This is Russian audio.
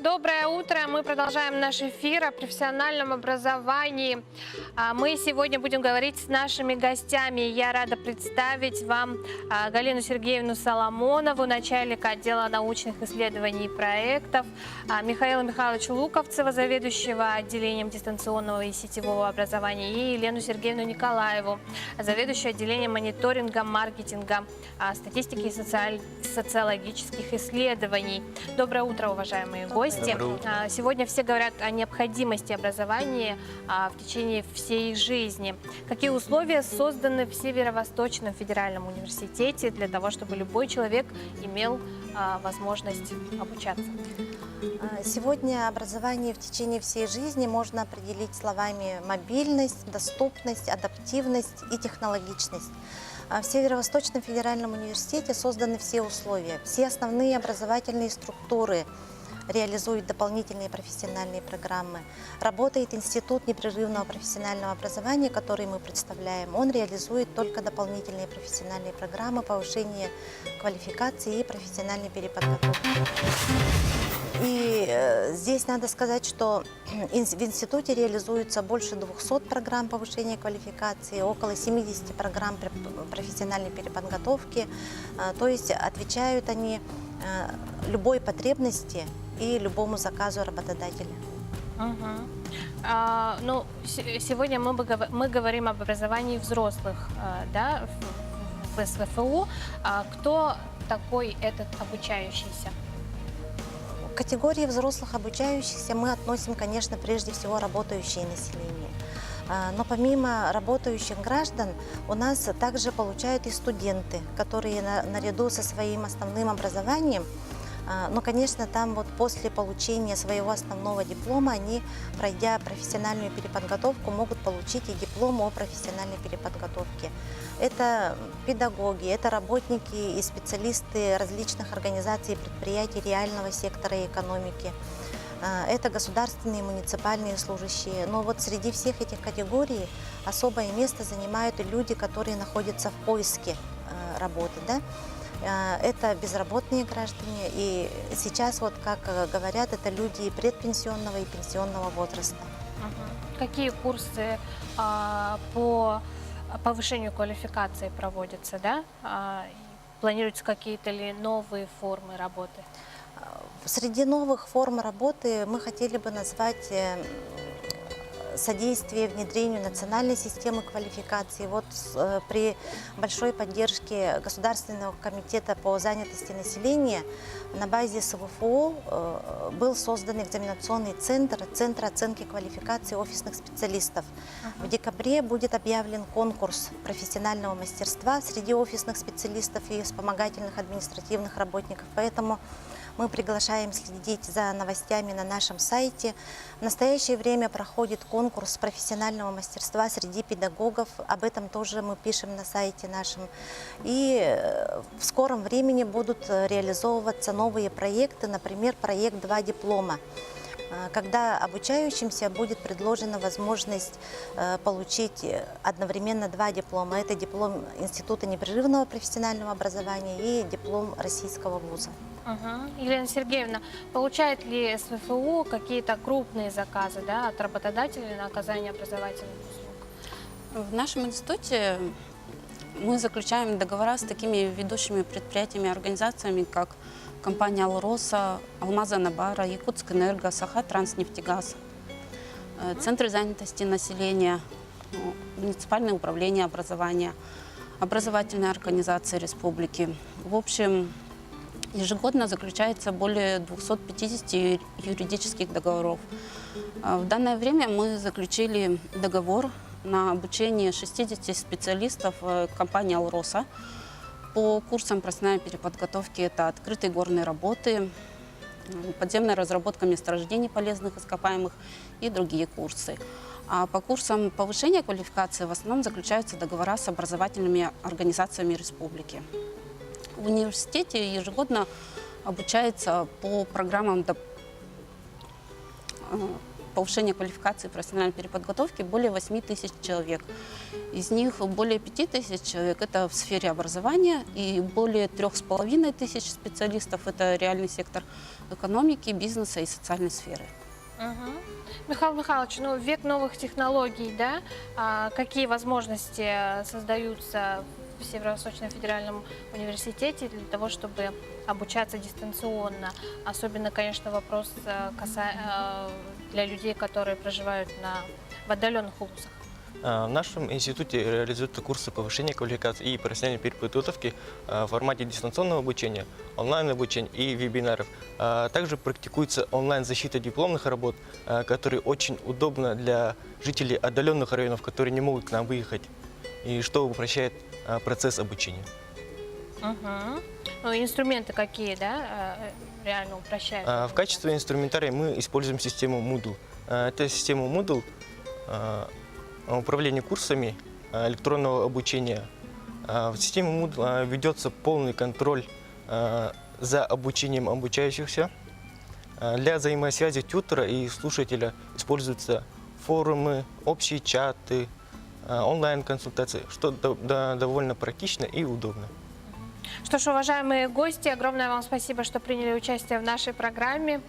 Доброе утро! Мы продолжаем наш эфир о профессиональном образовании. Мы сегодня будем говорить с нашими гостями. Я рада представить вам Галину Сергеевну Соломонову, начальника отдела научных исследований и проектов, Михаила Михайловича Луковцева, заведующего отделением дистанционного и сетевого образования, и Елену Сергеевну Николаеву, заведующую отделением мониторинга, маркетинга, статистики и социологических исследований. Доброе утро, уважаемые гости! Сегодня все говорят о необходимости образования в течение всей жизни. Какие условия созданы в Северо-Восточном федеральном университете для того, чтобы любой человек имел возможность обучаться? Сегодня образование в течение всей жизни можно определить словами мобильность, доступность, адаптивность и технологичность. В Северо-Восточном федеральном университете созданы все условия, все основные образовательные структуры реализуют дополнительные профессиональные программы. Работает Институт непрерывного профессионального образования, который мы представляем. Он реализует только дополнительные профессиональные программы повышения квалификации и профессиональной переподготовки. И здесь надо сказать, что в институте реализуется больше 200 программ повышения квалификации, около 70 программ профессиональной переподготовки. То есть отвечают они любой потребности и любому заказу работодателя. Ну, сегодня мы говорим об образовании взрослых, да, в СВФУ. Кто такой этот обучающийся? К категории взрослых обучающихся мы относим, конечно, прежде всего работающее население. Но помимо работающих граждан у нас также получают и студенты, которые наряду со своим основным образованием, но, конечно, там вот после получения своего основного диплома они, пройдя профессиональную переподготовку, могут получить и диплом о профессиональной переподготовке. Это педагоги, это работники и специалисты различных организаций и предприятий реального сектора экономики. Это государственные и муниципальные служащие. Но вот среди всех этих категорий особое место занимают и люди, которые находятся в поиске работы. Да? Это безработные граждане, и сейчас, вот как говорят, это люди и предпенсионного, и пенсионного возраста. Какие курсы по повышению квалификации проводятся, да? Планируются какие-то ли новые формы работы? Среди новых форм работы мы хотели бы назвать содействие внедрению национальной системы квалификации. Вот при большой поддержке Государственного комитета по занятости населения на базе СВФО был создан экзаменационный центр оценки квалификации офисных специалистов. В декабре будет объявлен конкурс профессионального мастерства среди офисных специалистов и вспомогательных административных работников. Поэтому мы приглашаем следить за новостями на нашем сайте. В настоящее время проходит конкурс профессионального мастерства среди педагогов. Об этом тоже мы пишем на сайте нашем. И в скором времени будут реализовываться новые проекты, например, проект «Два диплома», когда обучающимся будет предложена возможность получить одновременно два диплома. Это диплом Института непрерывного профессионального образования и диплом российского вуза. Елена Сергеевна, получает ли СВФУ какие-то крупные заказы, да, от работодателей на оказание образовательных услуг? В нашем институте мы заключаем договора с такими ведущими предприятиями и организациями, как компания «Алроса», «Алмаз-Анабара», «Якутскэнерго», «Саха-Транснефтегаз», Центры занятости населения, муниципальное управление образования, образовательные организации республики. В общем, ежегодно заключается более 250 юридических договоров. В данное время мы заключили договор на обучение 60 специалистов компании «Алроса» по курсам профессиональной переподготовки. Это открытые горные работы, подземная разработка месторождений полезных ископаемых и другие курсы. А по курсам повышения квалификации в основном заключаются договора с образовательными организациями республики. В университете ежегодно обучается по программам повышения квалификации и профессиональной переподготовки более 8 тысяч человек. Из них более 5 тысяч человек – это в сфере образования, и более 3,5 тысяч специалистов – это реальный сектор экономики, бизнеса и социальной сферы. Мгм. Михаил Михайлович, ну, век новых технологий, да? Какие возможности создаются в Северо-Восточном федеральном университете для того, чтобы обучаться дистанционно? Особенно, конечно, вопрос для людей, которые проживают в отдаленных вузах. В нашем институте реализуются курсы повышения квалификации и профессиональной переподготовки в формате дистанционного обучения, онлайн-обучения и вебинаров. Также практикуется онлайн-защита дипломных работ, которые очень удобно для жителей отдаленных районов, которые не могут к нам выехать, и что упрощает процесс обучения. Мгм. Ну, инструменты какие, да, реально упрощают? В качестве инструментария мы используем систему Moodle. Это система Moodle управления курсами электронного обучения. В системе Moodle ведется полный контроль за обучением обучающихся. Для взаимосвязи тьютера и слушателя используются форумы, общие чаты, онлайн-консультации, что довольно практично и удобно. Что ж, уважаемые гости, огромное вам спасибо, что приняли участие в нашей программе.